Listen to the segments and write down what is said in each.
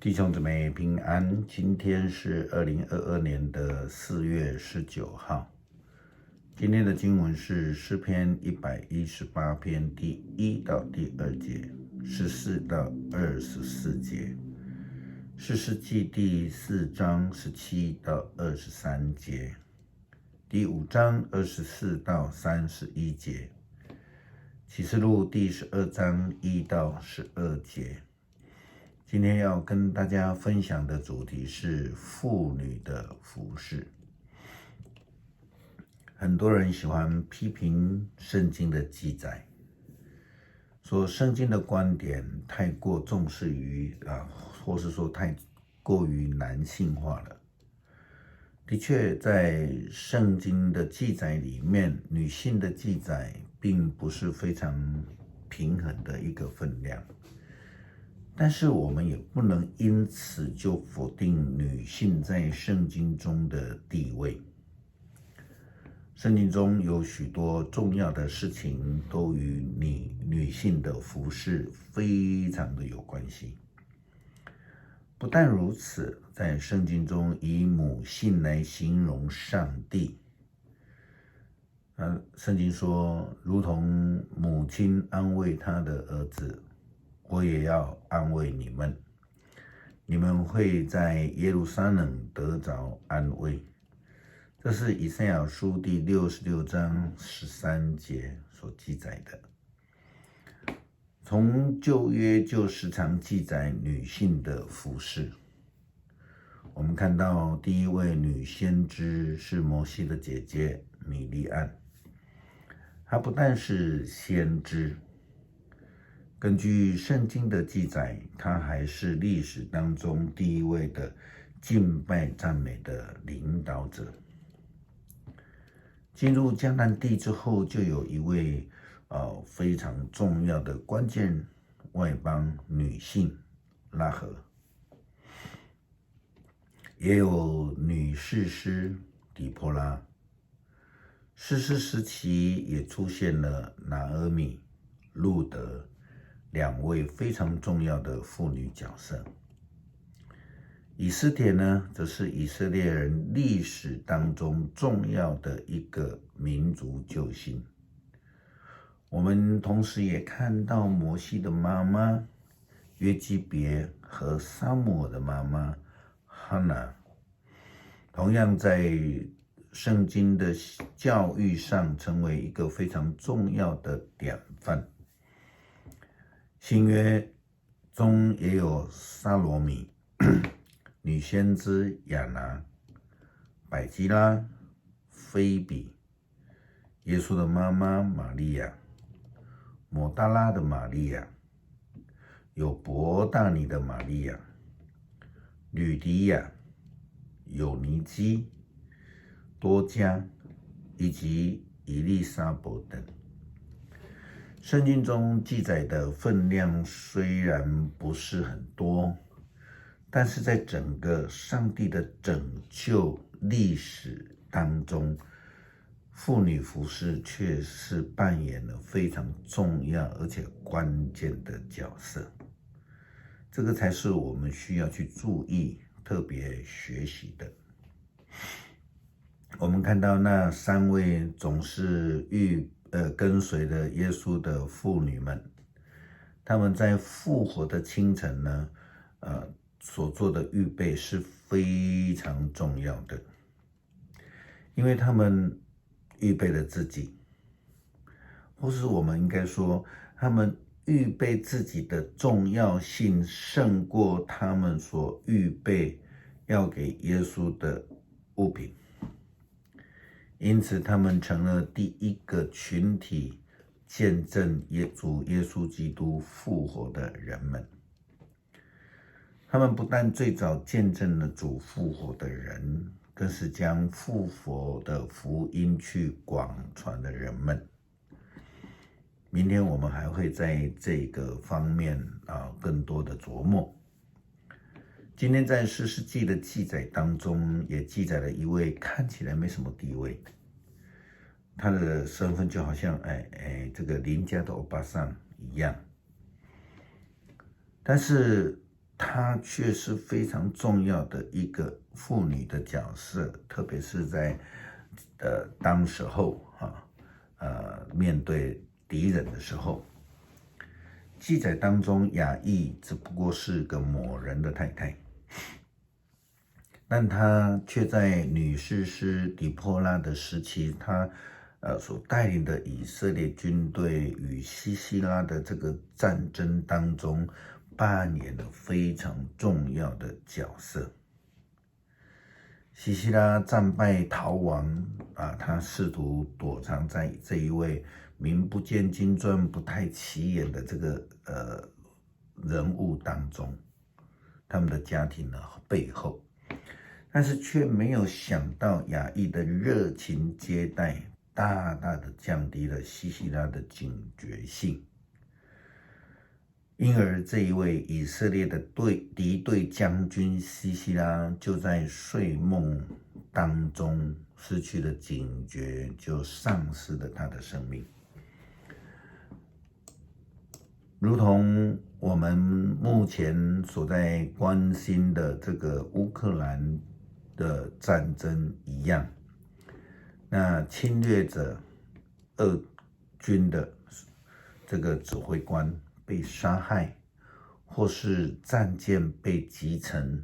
弟兄姊妹平安，今天是2022年的4月19号。今天的经文是诗篇118篇第1到第2节，14到24节，士师记第4章17到23节，第5章24到31节，启示录第12章1到12节。今天要跟大家分享的主题是妇女的服事。很多人喜欢批评圣经的记载，说圣经的观点太过重视于或是说太过于男性化了。的确，在圣经的记载里面，女性的记载并不是非常平衡的一个分量。但是我们也不能因此就否定女性在圣经中的地位。圣经中有许多重要的事情都与女性的服事非常的有关系。不但如此，在圣经中以母性来形容上帝。圣经说，如同母亲安慰她的儿子，我也要安慰你们，你们会在耶路撒冷得着安慰。这是以赛亚书第66章13节所记载的。从旧约就时常记载女性的服事。我们看到第一位女先知是摩西的姐姐米利暗，她不但是先知，根据圣经的记载，她还是历史当中第一位的敬拜赞美的领导者。进入迦南地之后，就有一位非常重要的关键外邦女性拉合，也有女士师底波拉。士师时期也出现了拿俄米、路德两位非常重要的妇女角色。以斯帖呢，则是以色列人历史当中重要的一个民族救星。我们同时也看到摩西的妈妈约基别和撒母耳的妈妈哈拿，同样在圣经的教育上成为一个非常重要的典范。新约中也有撒罗米、女先知亚拿、百基拉、菲比、耶稣的妈妈玛利亚、抹大拉的玛利亚，有伯大尼的玛利亚、吕迪亚、有尼基、多加以及以利沙伯等。圣经中记载的分量虽然不是很多，但是在整个上帝的拯救历史当中，妇女服事却是扮演了非常重要而且关键的角色。这个才是我们需要去注意、特别学习的。我们看到那3位总是跟随着耶稣的妇女们，他们在复活的清晨呢，所做的预备是非常重要的，因为他们预备了自己，或是我们应该说，他们预备自己的重要性胜过他们所预备要给耶稣的物品。因此他们成了第一个群体见证主耶稣基督复活的人们。他们不但最早见证了主复活的人，更是将复活的福音去广传的人们。明天我们还会在这个方面更多的琢磨。今天在士师记的记载当中，也记载了一位看起来没什么地位，他的身份就好像这个邻家的欧巴桑一样，但是她却是非常重要的一个妇女的角色，特别是在当时候面对敌人的时候。记载当中，雅意只不过是个某人的太太，但她却在女士师底波拉的时期，她所带领的以色列军队与西西拉的这个战争当中，扮演了非常重要的角色。西西拉战败逃亡他试图躲藏在这一位名不见经传、不太起眼的这个人物当中，他们的家庭的背后，但是却没有想到雅意的热情接待，大大的降低了西西拉的警觉性。因而这一位以色列的敌对将军西西拉就在睡梦当中失去了警觉，就丧失了他的生命。如同我们目前所在关心的这个乌克兰的战争一样，那侵略者俄军的这个指挥官被杀害，或是战舰被击沉，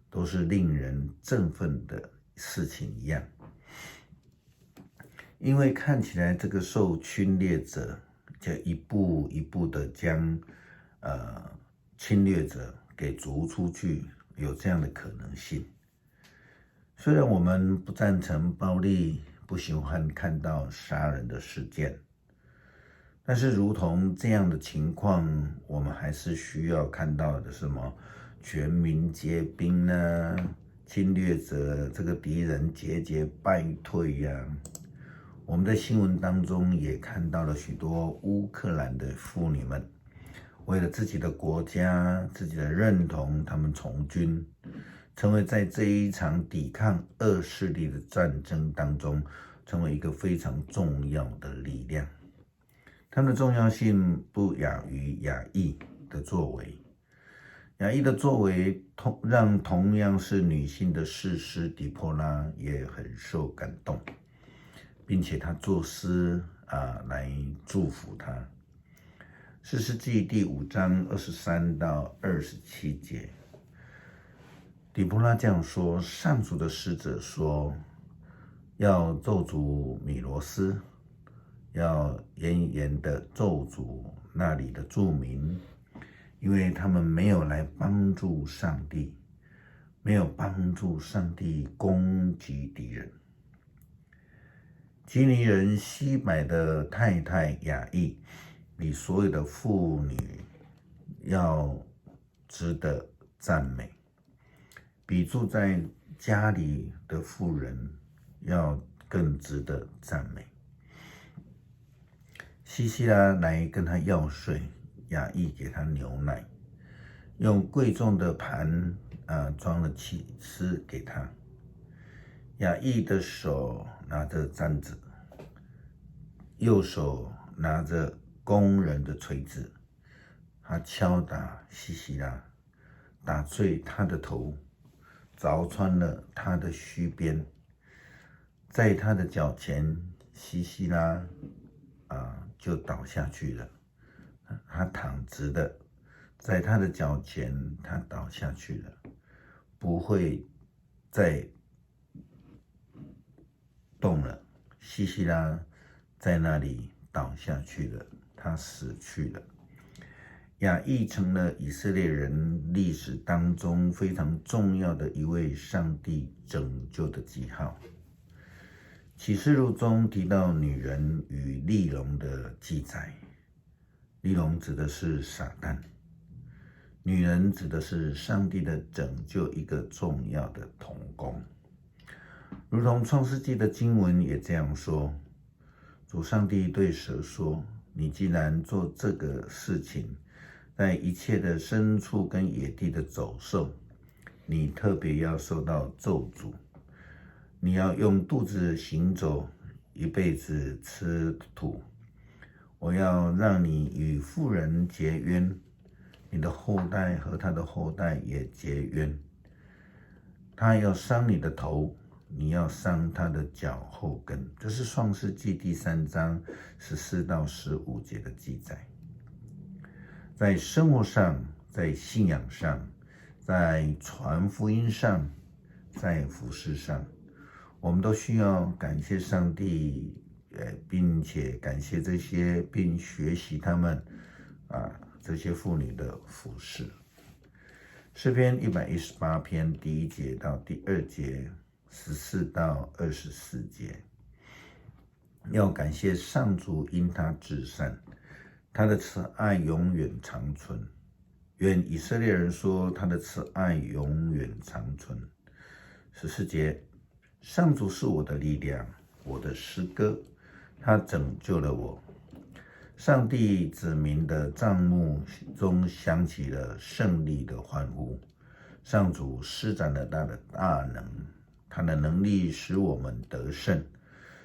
都是令人振奋的事情一样。因为看起来这个受侵略者就一步一步的将侵略者给逐出去，有这样的可能性。虽然我们不赞成暴力，不喜欢看到杀人的事件，但是如同这样的情况，我们还是需要看到的什么全民皆兵呢？侵略者这个敌人节节败退呀。我们在新闻当中也看到了许多乌克兰的妇女们，为了自己的国家、自己的认同，他们从军，成为在这一场抵抗恶势力的战争当中，成为一个非常重要的力量。他们的重要性不亚于雅意的作为。雅意的作为让同样是女性的士师底波拉也很受感动，并且她作诗来祝福她。士师记第5章23到27节，底波拉这样说：上主的使者说，要咒诅米罗斯，要严严的咒诅那里的住民，因为他们没有来帮助上帝，没有帮助上帝攻击敌人。基尼人西柏的太太雅意，比所有的妇女要值得赞美，比住在家里的妇人要更值得赞美。西西拉来跟他要水，雅意给他牛奶，用贵重的盘装了起司给他。雅意的手拿着簪子，右手拿着工人的锤子，他敲打西西拉，打碎他的头，凿穿了他的须边，在他的脚前，西西拉就倒下去了。他躺直的，在他的脚前，他倒下去了，不会再动了。西西拉在那里倒下去了，他死去了。雅意成了以色列人历史当中非常重要的一位上帝拯救的记号。启示录中提到女人与利龙的记载，利龙指的是撒旦，女人指的是上帝的拯救一个重要的同工。如同创世纪的经文也这样说，主上帝对蛇说，你既然做这个事情，在一切的牲畜跟野地的走兽，你特别要受到咒诅，你要用肚子行走，一辈子吃土。我要让你与妇人结冤，你的后代和他的后代也结冤。他要伤你的头，你要伤他的脚后跟。这是创世纪第3章14到15节的记载。在生活上，在信仰上，在传福音上，在服事上，我们都需要感谢上帝，并且感谢这些，并学习他们这些妇女的服事。诗篇118篇第1节到第2节，14到24节，要感谢上主，因他至善，他的慈爱永远长存。愿以色列人说，他的慈爱永远长存。14节，上主是我的力量，我的诗歌，他拯救了我。上帝子民的帐幕中响起了胜利的欢呼。上主施展了他的大能，他的能力使我们得胜。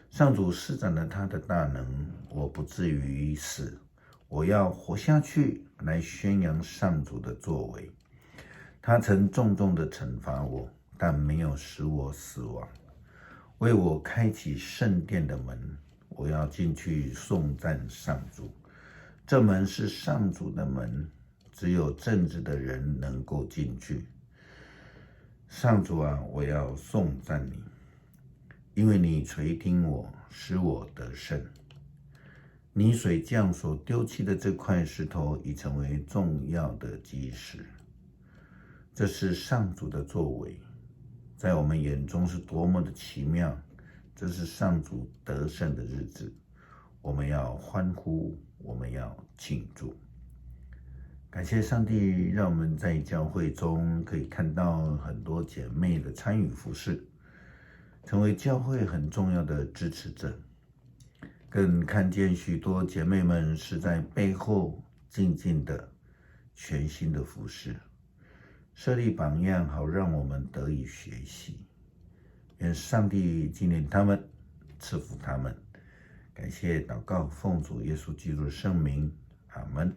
上主施展了他的大能，我不至于死。我要活下去，来宣扬上主的作为。他曾重重地惩罚我，但没有使我死亡，为我开启圣殿的门。我要进去颂赞上主。这门是上主的门，只有正直的人能够进去。上主啊，我要颂赞你，因为你垂听我，使我得胜。泥水匠所丢弃的这块石头已成为重要的基石。这是上主的作为，在我们眼中是多么的奇妙。这是上主得胜的日子，我们要欢呼，我们要庆祝。感谢上帝，让我们在教会中可以看到很多姐妹的参与服事，成为教会很重要的支持者。更看见许多姐妹们是在背后静静的、全心的服事，设立榜样，好让我们得以学习。愿上帝纪念他们，赐福他们。感谢祷告，奉主耶稣基督的圣名，阿们。